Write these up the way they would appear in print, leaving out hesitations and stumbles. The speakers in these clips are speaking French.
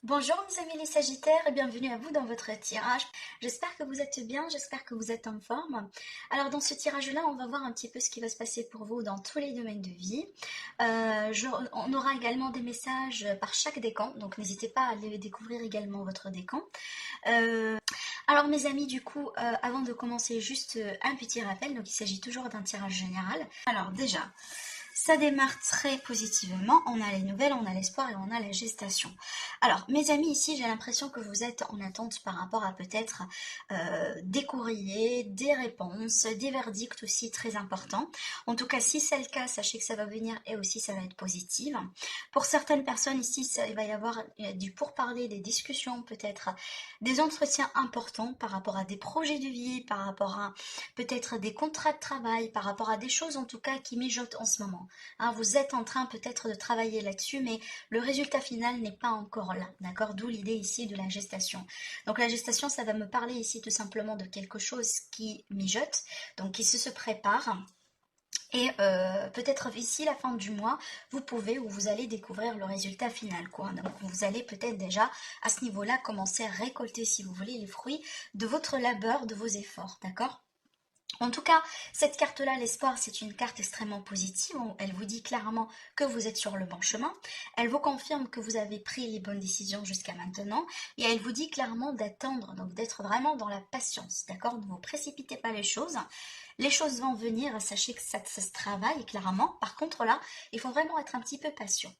Bonjour mes amis les Sagittaires et bienvenue à vous dans votre tirage. J'espère que vous êtes bien, j'espère que vous êtes en forme. Alors dans ce tirage-là, on va voir un petit peu ce qui va se passer pour vous dans tous les domaines de vie. On aura également des messages par chaque décan, donc n'hésitez pas à aller découvrir également votre décan. Alors mes amis, du coup, avant de commencer, juste un petit rappel, donc il s'agit toujours d'un tirage général. Alors déjà, ça démarre très positivement, on a les nouvelles, on a l'espoir et on a la gestation. Alors, mes amis, ici, j'ai l'impression que vous êtes en attente par rapport à peut-être des courriers, des réponses, des verdicts aussi très importants. En tout cas, si c'est le cas, sachez que ça va venir et aussi ça va être positif. Pour certaines personnes ici, il va y avoir du pourparler, des discussions, peut-être des entretiens importants par rapport à des projets de vie, par rapport à peut-être des contrats de travail, par rapport à des choses en tout cas qui mijotent en ce moment. Hein, vous êtes en train peut-être de travailler là-dessus, mais le résultat final n'est pas encore là, d'accord? D'où l'idée ici de la gestation. Donc la gestation, ça va me parler ici tout simplement de quelque chose qui mijote, donc qui se prépare. Et peut-être ici la fin du mois, vous pouvez ou vous allez découvrir le résultat final, quoi. Donc vous allez peut-être déjà à ce niveau-là commencer à récolter, si vous voulez, les fruits de votre labeur, de vos efforts, d'accord? En tout cas, cette carte-là, l'espoir, c'est une carte extrêmement positive. Elle vous dit clairement que vous êtes sur le bon chemin. Elle vous confirme que vous avez pris les bonnes décisions jusqu'à maintenant. Et elle vous dit clairement d'attendre, donc d'être vraiment dans la patience. D'accord? Ne vous précipitez pas les choses. Les choses vont venir, sachez que ça se travaille clairement. Par contre, là, il faut vraiment être un petit peu patient.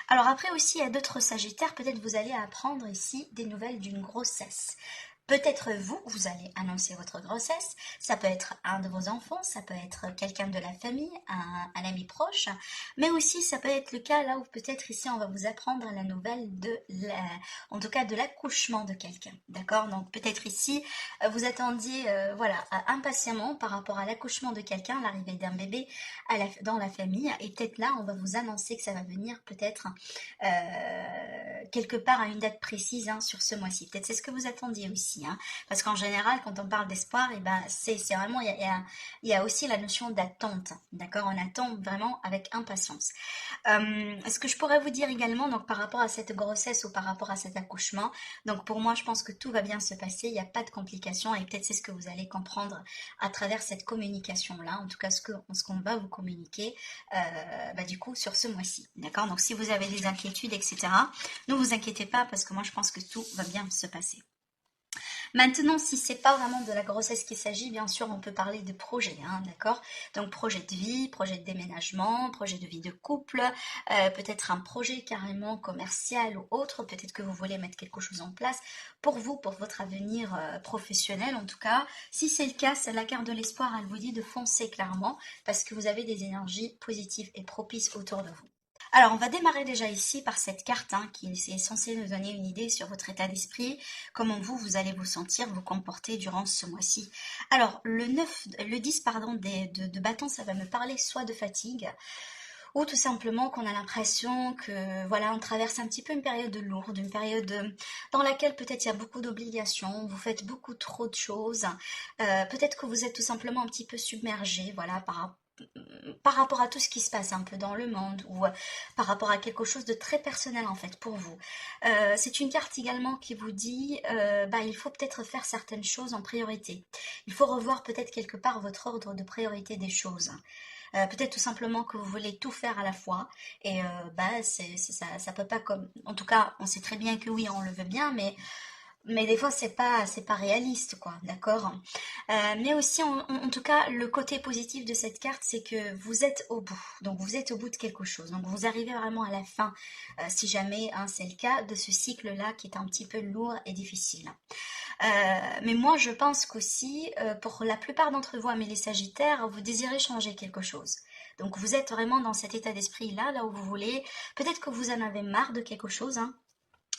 Alors après aussi, il y a d'autres sagittaires. Peut-être vous allez apprendre ici des nouvelles d'une grossesse. Peut-être vous, vous allez annoncer votre grossesse, ça peut être un de vos enfants, ça peut être quelqu'un de la famille, un ami proche, mais aussi ça peut être le cas là où peut-être ici on va vous apprendre la nouvelle en tout cas de l'accouchement de quelqu'un, d'accord? Donc peut-être ici vous attendiez voilà impatiemment par rapport à l'accouchement de quelqu'un, l'arrivée d'un bébé dans la famille, et peut-être là on va vous annoncer que ça va venir peut-être quelque part à une date précise hein, sur ce mois-ci. Peut-être c'est ce que vous attendiez aussi. Hein, parce qu'en général, quand on parle d'espoir, et ben, c'est vraiment, il y a aussi la notion d'attente. D'accord? On attend vraiment avec impatience. Ce que je pourrais vous dire également, donc par rapport à cette grossesse ou par rapport à cet accouchement, donc pour moi, je pense que tout va bien se passer, il n'y a pas de complications et peut-être c'est ce que vous allez comprendre à travers cette communication-là, en tout cas ce qu'on va vous communiquer bah, du coup sur ce mois-ci. D'accord? Donc si vous avez des inquiétudes, etc., ne vous inquiétez pas parce que moi je pense que tout va bien se passer. Maintenant, si c'est pas vraiment de la grossesse qu'il s'agit, bien sûr, on peut parler de projet, hein, d'accord? Donc projet de vie, projet de déménagement, projet de vie de couple, peut-être un projet carrément commercial ou autre, peut-être que vous voulez mettre quelque chose en place pour vous, pour votre avenir professionnel en tout cas. Si c'est le cas, c'est la carte de l'espoir, elle vous dit de foncer clairement parce que vous avez des énergies positives et propices autour de vous. Alors, on va démarrer déjà ici par cette carte hein, qui est censée nous donner une idée sur votre état d'esprit, comment vous allez vous sentir, vous comporter durant ce mois-ci. Alors, le 10 pardon, de bâton, ça va me parler soit de fatigue, ou tout simplement qu'on a l'impression que voilà, on traverse un petit peu une période lourde, une période dans laquelle peut-être il y a beaucoup d'obligations, vous faites beaucoup trop de choses, peut-être que vous êtes tout simplement un petit peu submergé, voilà, par rapport à tout ce qui se passe un peu dans le monde ou par rapport à quelque chose de très personnel en fait pour vous. C'est une carte également qui vous dit bah, il faut peut-être faire certaines choses en priorité. Il faut revoir peut-être quelque part votre ordre de priorité des choses. Peut-être tout simplement que vous voulez tout faire à la fois et bah ça peut pas comme en tout cas on sait très bien que oui on le veut bien mais des fois c'est pas réaliste quoi, d'accord. Mais aussi en tout cas le côté positif de cette carte c'est que vous êtes au bout, donc vous êtes au bout de quelque chose, donc vous arrivez vraiment à la fin, si jamais hein, c'est le cas de ce cycle là qui est un petit peu lourd et difficile. Mais moi je pense qu'aussi pour la plupart d'entre vous, amis les Sagittaires, vous désirez changer quelque chose. Donc vous êtes vraiment dans cet état d'esprit là, là où vous voulez. Peut-être que vous en avez marre de quelque chose, hein,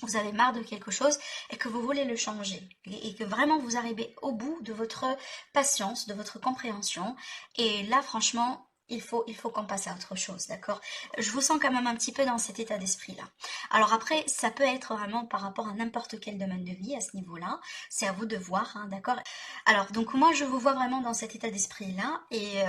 vous avez marre de quelque chose et que vous voulez le changer et que vraiment vous arrivez au bout de votre patience, de votre compréhension et là franchement il faut qu'on passe à autre chose, d'accord? Je vous sens quand même un petit peu dans cet état d'esprit-là. Alors après, ça peut être vraiment par rapport à n'importe quel domaine de vie à ce niveau-là. C'est à vous de voir, hein, d'accord? Alors, donc moi, je vous vois vraiment dans cet état d'esprit-là. Et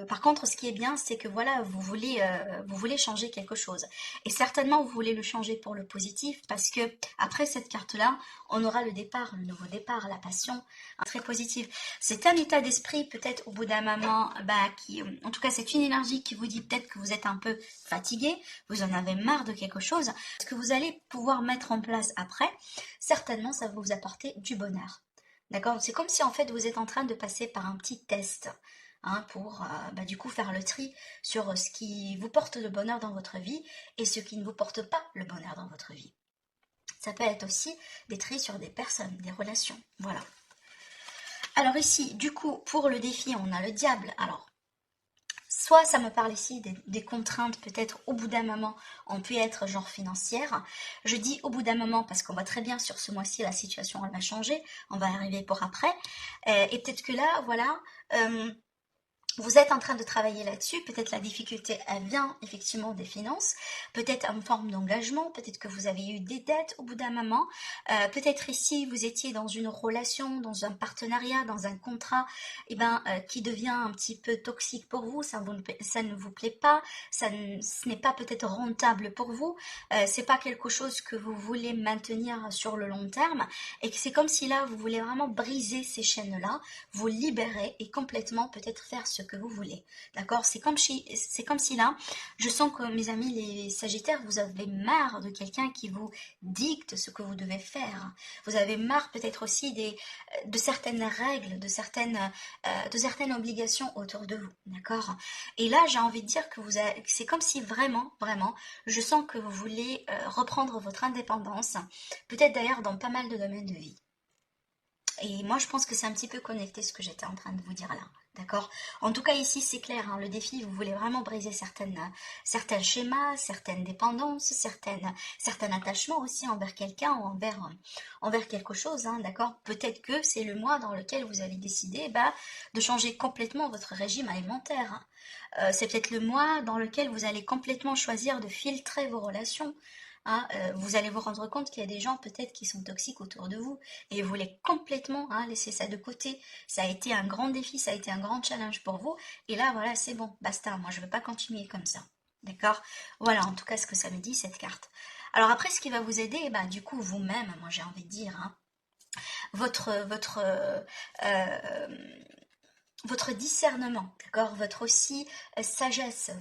par contre, ce qui est bien, c'est que voilà, vous voulez changer quelque chose. Et certainement, vous voulez le changer pour le positif, parce que après cette carte-là, on aura le départ, le nouveau départ, la passion, hein, très positive. C'est un état d'esprit peut-être au bout d'un moment, bah, qui, en tout cas, c'est une énergie qui vous dit peut-être que vous êtes un peu fatigué, vous en avez marre de quelque chose. Ce que vous allez pouvoir mettre en place après, certainement, ça va vous apporter du bonheur. D'accord? C'est comme si en fait vous êtes en train de passer par un petit test, hein, pour bah, du coup faire le tri sur ce qui vous porte le bonheur dans votre vie et ce qui ne vous porte pas le bonheur dans votre vie. Ça peut être aussi des tris sur des personnes, des relations. Voilà. Alors ici, du coup, pour le défi, on a le diable. Alors, soit ça me parle ici des contraintes, peut-être au bout d'un moment, on peut être genre financière. Je dis au bout d'un moment parce qu'on voit très bien sur ce mois-ci, la situation, elle va changer. On va arriver pour après. Et peut-être que là, voilà, vous êtes en train de travailler là-dessus, peut-être la difficulté, elle vient effectivement des finances, peut-être en forme d'engagement, peut-être que vous avez eu des dettes au bout d'un moment, peut-être ici vous étiez dans une relation, dans un partenariat, dans un contrat, qui devient un petit peu toxique pour vous, ça ne vous plaît pas, ce n'est pas peut-être rentable pour vous, c'est pas quelque chose que vous voulez maintenir sur le long terme, et que c'est comme si là vous voulez vraiment briser ces chaînes-là, vous libérer et complètement peut-être faire ce que vous voulez. D'accord? C'est comme si là, je sens que mes amis les Sagittaires, vous avez marre de quelqu'un qui vous dicte ce que vous devez faire. Vous avez marre peut-être aussi de certaines règles, de certaines obligations autour de vous. D'accord? Et là, j'ai envie de dire que c'est comme si vraiment, vraiment, je sens que vous voulez reprendre votre indépendance, peut-être d'ailleurs dans pas mal de domaines de vie. Et moi, je pense que c'est un petit peu connecté ce que j'étais en train de vous dire là. D'accord? En tout cas, ici, c'est clair, hein, le défi, vous voulez vraiment briser certains schémas, certaines dépendances, certains attachements aussi envers quelqu'un ou envers quelque chose, hein, d'accord? Peut-être que c'est le mois dans lequel vous avez décidé bah, de changer complètement votre régime alimentaire, hein. C'est peut-être le mois dans lequel vous allez complètement choisir de filtrer vos relations, hein. Vous allez vous rendre compte qu'il y a des gens peut-être qui sont toxiques autour de vous et vous voulez complètement, hein, laisser ça de côté. Ça a été un grand défi, ça a été un grand challenge pour vous. Et là, voilà, c'est bon, basta, moi je ne veux pas continuer comme ça. D'accord? Voilà, en tout cas, ce que ça me dit, cette carte. Alors après, ce qui va vous aider, bah, du coup, vous-même, moi j'ai envie de dire, hein, euh, votre discernement, d'accord, votre aussi sagesse,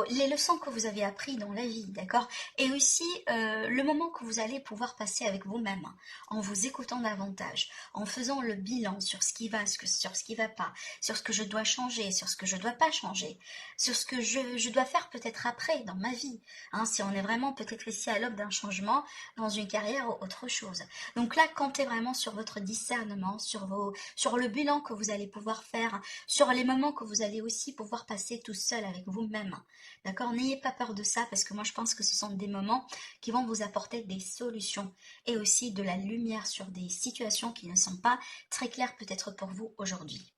les leçons que vous avez apprises dans la vie, d'accord, et aussi le moment que vous allez pouvoir passer avec vous-même, hein, en vous écoutant davantage, en faisant le bilan sur ce qui va, sur ce qui va pas, sur ce que je dois changer, sur ce que je dois pas changer, sur ce que je dois faire peut-être après dans ma vie, hein, si on est vraiment peut-être ici à l'aube d'un changement dans une carrière ou autre chose. Donc là, comptez vraiment sur votre discernement, sur le bilan que vous allez pouvoir faire, sur les moments que vous allez aussi pouvoir passer tout seul avec vous-même. D'accord? N'ayez pas peur de ça parce que moi je pense que ce sont des moments qui vont vous apporter des solutions et aussi de la lumière sur des situations qui ne sont pas très claires peut-être pour vous aujourd'hui.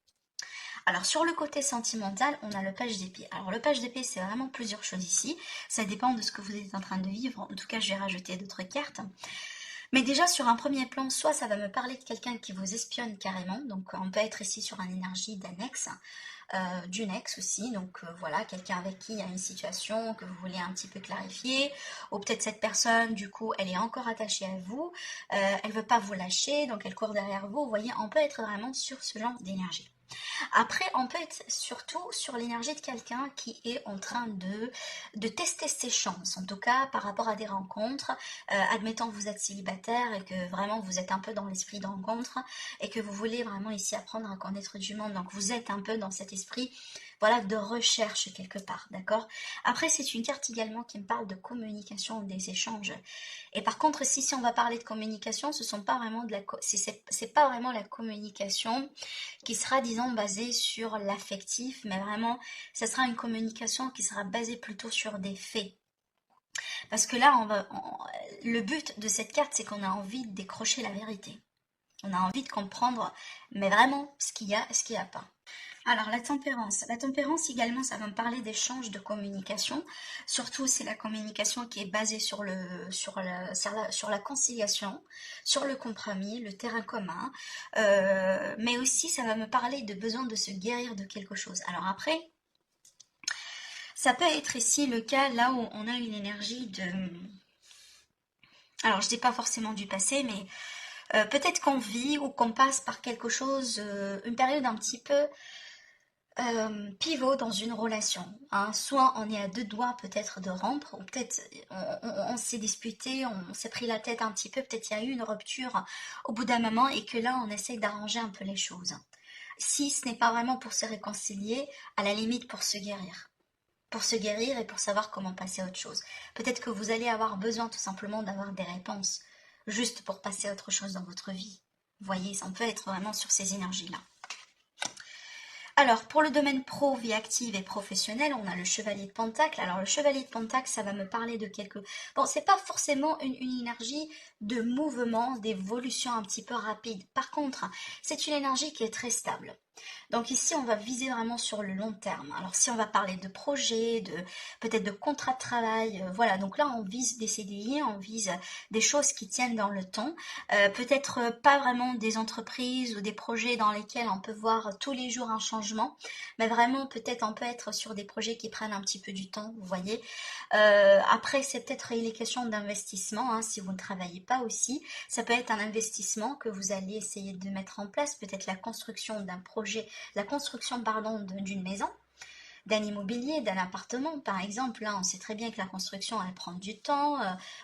Alors sur le côté sentimental, on a le page d'épée. Alors le page d'épée, c'est vraiment plusieurs choses ici. Ça dépend de ce que vous êtes en train de vivre. En tout cas, je vais rajouter d'autres cartes. Mais déjà sur un premier plan, soit ça va me parler de quelqu'un qui vous espionne carrément, donc on peut être ici sur une énergie d'annexe, d'une ex aussi, donc voilà, quelqu'un avec qui il y a une situation que vous voulez un petit peu clarifier, ou peut-être cette personne, du coup, elle est encore attachée à vous, elle veut pas vous lâcher, donc elle court derrière vous, vous voyez, on peut être vraiment sur ce genre d'énergie. Après, on peut être surtout sur l'énergie de quelqu'un qui est en train de tester ses chances, en tout cas par rapport à des rencontres. Admettons que vous êtes célibataire et que vraiment vous êtes un peu dans l'esprit de rencontre et que vous voulez vraiment ici apprendre à connaître du monde. Donc vous êtes un peu dans cet esprit, voilà, de recherche quelque part, d'accord? Après, c'est une carte également qui me parle de communication, des échanges. Et par contre, si on va parler de communication, ce sont pas vraiment c'est pas vraiment la communication qui sera, disons, basée sur l'affectif, mais vraiment, ça sera une communication qui sera basée plutôt sur des faits. Parce que là, le but de cette carte, c'est qu'on a envie de décrocher la vérité. On a envie de comprendre, mais vraiment, ce qu'il y a et ce qu'il n'y a pas. Alors, la tempérance. La tempérance également, ça va me parler d'échange de communication. Surtout, c'est la communication qui est basée sur la conciliation, sur le compromis, le terrain commun. Mais aussi, ça va me parler de besoin de se guérir de quelque chose. Alors après, ça peut être ici le cas là où on a une énergie de... Alors, je dis pas forcément du passé, mais peut-être qu'on vit ou qu'on passe par quelque chose, une période un petit peu pivot dans une relation, hein. Soit on est à deux doigts peut-être de rompre, ou peut-être on s'est disputé, on s'est pris la tête un petit peu, peut-être il y a eu une rupture au bout d'un moment et que là on essaie d'arranger un peu les choses. Si ce n'est pas vraiment pour se réconcilier, à la limite pour se guérir. Pour se guérir et pour savoir comment passer à autre chose. Peut-être que vous allez avoir besoin tout simplement d'avoir des réponses, juste pour passer à autre chose dans votre vie. Vous voyez, ça peut être vraiment sur ces énergies-là. Alors, pour le domaine pro, vie active et professionnelle, on a le chevalier de Pentacle. Alors, le chevalier de Pentacle, ça va me parler de quelque... Bon, c'est pas forcément une énergie de mouvement, d'évolution un petit peu rapide. Par contre, c'est une énergie qui est très stable. Donc ici, on va viser vraiment sur le long terme. Alors si on va parler de projet, de peut-être de contrat de travail, voilà. Donc là, on vise des CDI, on vise des choses qui tiennent dans le temps. Peut-être pas vraiment des entreprises ou des projets dans lesquels on peut voir tous les jours un changement, mais vraiment peut-être on peut être sur des projets qui prennent un petit peu du temps, vous voyez. Après, c'est peut-être les questions d'investissement, hein, si vous ne travaillez pas aussi. Ça peut être un investissement que vous allez essayer de mettre en place, peut-être la construction d'un projet, la construction, pardon, d'une maison, d'un immobilier, d'un appartement, par exemple. Là, on sait très bien que la construction, elle prend du temps.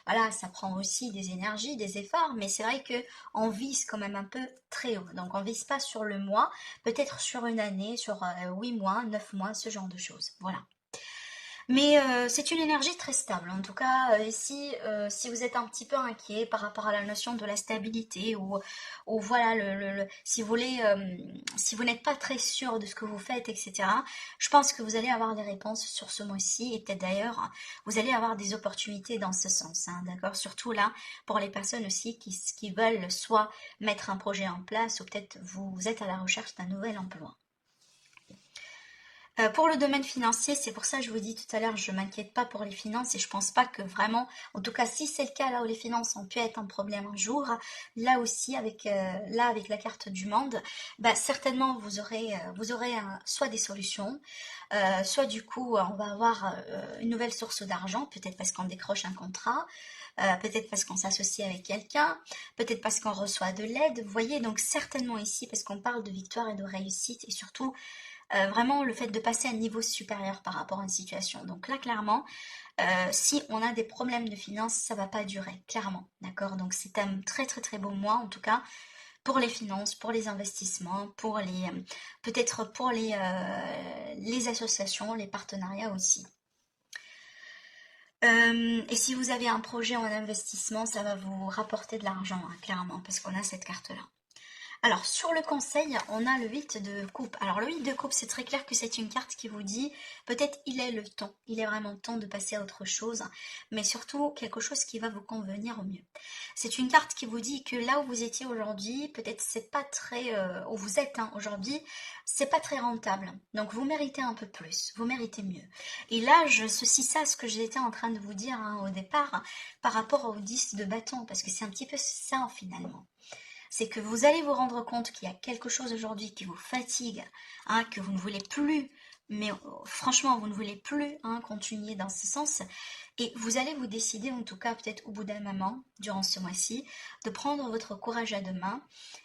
Voilà, ça prend aussi des énergies, des efforts, mais c'est vrai que on vise quand même un peu très haut. Donc, on vise pas sur le mois, peut-être sur une année, sur 8 mois, 9 mois, ce genre de choses. Voilà. Mais c'est une énergie très stable. En tout cas, ici, si vous êtes un petit peu inquiet par rapport à la notion de la stabilité ou voilà, si vous voulez, si vous n'êtes pas très sûr de ce que vous faites, etc., je pense que vous allez avoir des réponses sur ce mois-ci et peut-être d'ailleurs, vous allez avoir des opportunités dans ce sens, hein, d'accord? Surtout là, pour les personnes aussi qui veulent soit mettre un projet en place ou peut-être vous êtes à la recherche d'un nouvel emploi. Pour le domaine financier, c'est pour ça que je vous dis tout à l'heure, je m'inquiète pas pour les finances et je pense pas que vraiment, en tout cas si c'est le cas là où les finances ont pu être un problème un jour, là aussi avec la carte du monde, bah certainement vous aurez soit des solutions, soit du coup on va avoir une nouvelle source d'argent, peut-être parce qu'on décroche un contrat. Peut-être parce qu'on s'associe avec quelqu'un, peut-être parce qu'on reçoit de l'aide, vous voyez, donc certainement ici, parce qu'on parle de victoire et de réussite, et surtout vraiment le fait de passer à un niveau supérieur par rapport à une situation. Donc là, clairement, si on a des problèmes de finances, ça va pas durer, clairement, d'accord? Donc c'est un très très très beau mois, en tout cas, pour les finances, pour les investissements, pour les peut-être pour les associations, les partenariats aussi. Et si vous avez un projet en investissement, ça va vous rapporter de l'argent, hein, clairement, parce qu'on a cette carte-là. Alors, sur le conseil, on a le 8 de coupe. Alors, le 8 de coupe, c'est très clair que c'est une carte qui vous dit, peut-être il est le temps, il est vraiment temps de passer à autre chose, mais surtout quelque chose qui va vous convenir au mieux. C'est une carte qui vous dit que là où vous étiez aujourd'hui, peut-être c'est pas très, où vous êtes hein, aujourd'hui, c'est pas très rentable. Donc, vous méritez un peu plus, vous méritez mieux. Et là, je ceci ça ce que j'étais en train de vous dire hein, au départ, par rapport au 10 de bâton, parce que c'est un petit peu ça finalement, c'est que vous allez vous rendre compte qu'il y a quelque chose aujourd'hui qui vous fatigue, hein, que vous ne voulez plus, mais franchement, vous ne voulez plus hein, continuer dans ce sens. Et vous allez vous décider, en tout cas peut-être au bout d'un moment, durant ce mois-ci, de prendre votre courage à deux mains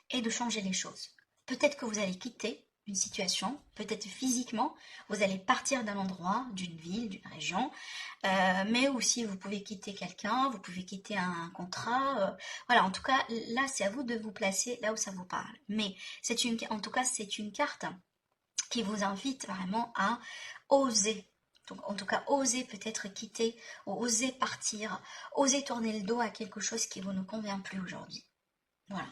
et de changer les choses. Peut-être que vous allez quitter une situation, peut-être physiquement, vous allez partir d'un endroit, d'une ville, d'une région, mais aussi vous pouvez quitter quelqu'un, vous pouvez quitter un contrat. Voilà, en tout cas, là, c'est à vous de vous placer là où ça vous parle. Mais en tout cas, c'est une carte qui vous invite vraiment à oser. Donc, en tout cas, oser peut-être quitter, ou oser partir, oser tourner le dos à quelque chose qui vous ne convient plus aujourd'hui. Voilà.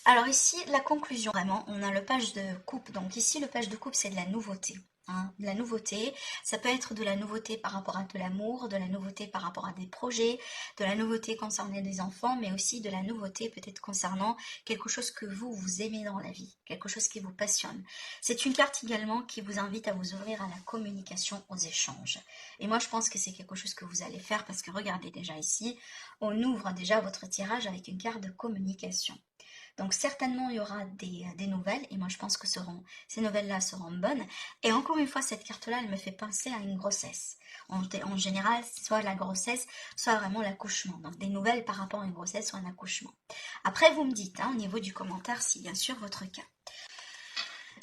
Alors ici, la conclusion, vraiment, on a le page de coupe. Donc ici, le page de coupe, c'est de la nouveauté. hein, de la nouveauté. Ça peut être de la nouveauté par rapport à de l'amour, de la nouveauté par rapport à des projets, de la nouveauté concernant des enfants, mais aussi de la nouveauté peut-être concernant quelque chose que vous aimez dans la vie, quelque chose qui vous passionne. C'est une carte également qui vous invite à vous ouvrir à la communication, aux échanges. Et moi, je pense que c'est quelque chose que vous allez faire parce que regardez déjà ici, on ouvre déjà votre tirage avec une carte de communication. Donc certainement il y aura des nouvelles et moi je pense que ces nouvelles-là seront bonnes. Et encore une fois, cette carte-là, elle me fait penser à une grossesse. En général, soit la grossesse, soit vraiment l'accouchement. Donc des nouvelles par rapport à une grossesse ou un accouchement. Après, vous me dites au niveau du commentaire si bien sûr votre cas.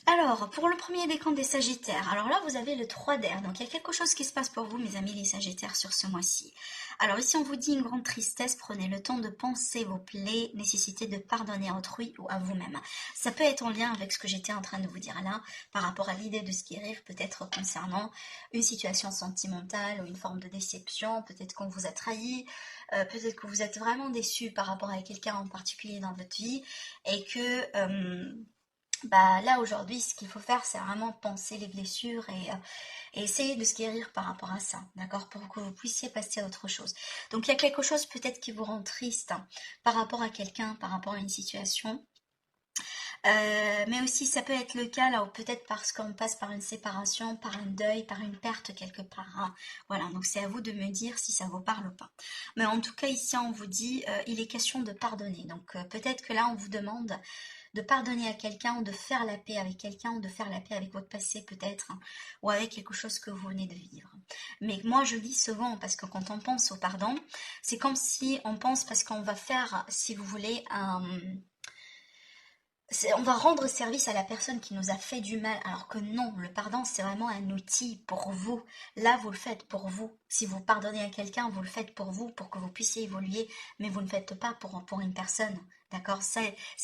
Alors, pour le premier décan des Sagittaires, alors là, vous avez le 3 d'air. Donc, il y a quelque chose qui se passe pour vous, mes amis les Sagittaires, sur ce mois-ci. Alors, ici, on vous dit une grande tristesse. Prenez le temps de penser vos plaies, nécessité de pardonner à autrui ou à vous-même. Ça peut être en lien avec ce que j'étais en train de vous dire là, par rapport à l'idée de se guérir, peut-être concernant une situation sentimentale ou une forme de déception. Peut-être qu'on vous a trahi, peut-être que vous êtes vraiment déçu par rapport à quelqu'un en particulier dans votre vie et que... bah là aujourd'hui, ce qu'il faut faire, c'est vraiment penser les blessures et essayer de se guérir par rapport à ça, d'accord, pour que vous puissiez passer à autre chose. Donc il y a quelque chose peut-être qui vous rend triste par rapport à quelqu'un, par rapport à une situation. Mais aussi ça peut être le cas là où peut-être parce qu'on passe par une séparation, par un deuil, par une perte quelque part, hein. Voilà, donc c'est à vous de me dire si ça vous parle ou pas. Mais en tout cas ici on vous dit il est question de pardonner. Donc peut-être que là on vous demande de pardonner à quelqu'un ou de faire la paix avec quelqu'un ou de faire la paix avec votre passé peut-être, hein, ou avec quelque chose que vous venez de vivre. Mais moi je dis souvent, parce que quand on pense au pardon, c'est comme si on pense parce qu'on va faire, si vous voulez, on va rendre service à la personne qui nous a fait du mal, alors que non, le pardon c'est vraiment un outil pour vous. Là vous le faites pour vous. Si vous pardonnez à quelqu'un, vous le faites pour vous, pour que vous puissiez évoluer, mais vous ne le faites pas pour une personne. D'accord, ça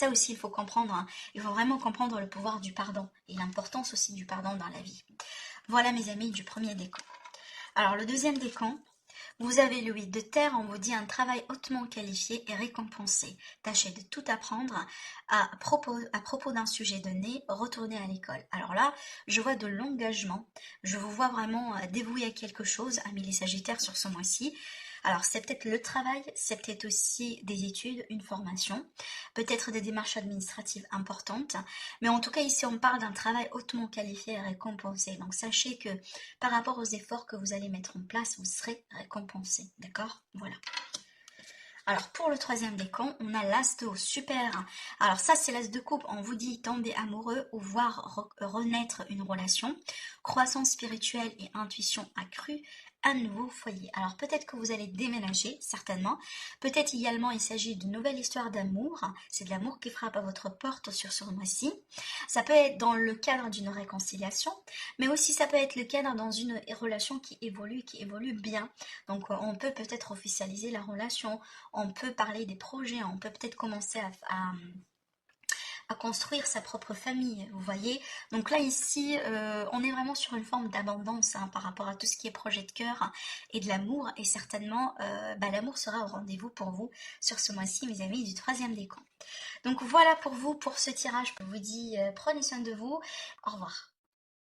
aussi il faut comprendre, hein. Il faut vraiment comprendre le pouvoir du pardon et l'importance aussi du pardon dans la vie. Voilà mes amis du premier décan. Alors le deuxième décan, vous avez le 8 de terre, on vous dit un travail hautement qualifié et récompensé. Tâchez de tout apprendre à propos d'un sujet donné, retournez à l'école. Alors là, je vois de l'engagement, je vous vois vraiment dévoué à quelque chose, amis les Sagittaires, sur ce mois-ci. Alors c'est peut-être le travail, c'est peut-être aussi des études, une formation, peut-être des démarches administratives importantes, mais en tout cas ici on parle d'un travail hautement qualifié et récompensé. Donc sachez que par rapport aux efforts que vous allez mettre en place, vous serez récompensé, d'accord? Voilà. Alors pour le troisième décan, on a l'as de haut, super. Alors ça c'est l'as de coupe, on vous dit tomber amoureux ou voir renaître une relation, croissance spirituelle et intuition accrue, un nouveau foyer. Alors peut-être que vous allez déménager, certainement. Peut-être également il s'agit d'une nouvelle histoire d'amour. C'est de l'amour qui frappe à votre porte sur ce mois-ci. Ça peut être dans le cadre d'une réconciliation, mais aussi ça peut être le cadre dans une relation qui évolue bien. Donc on peut peut-être officialiser la relation, on peut parler des projets, on peut peut-être commencer à construire sa propre famille, vous voyez. Donc là ici, on est vraiment sur une forme d'abondance, hein, par rapport à tout ce qui est projet de cœur, hein, et de l'amour, et certainement l'amour sera au rendez-vous pour vous sur ce mois-ci, mes amis du troisième décan. Donc voilà pour vous, pour ce tirage, je vous dis prenez soin de vous, au revoir.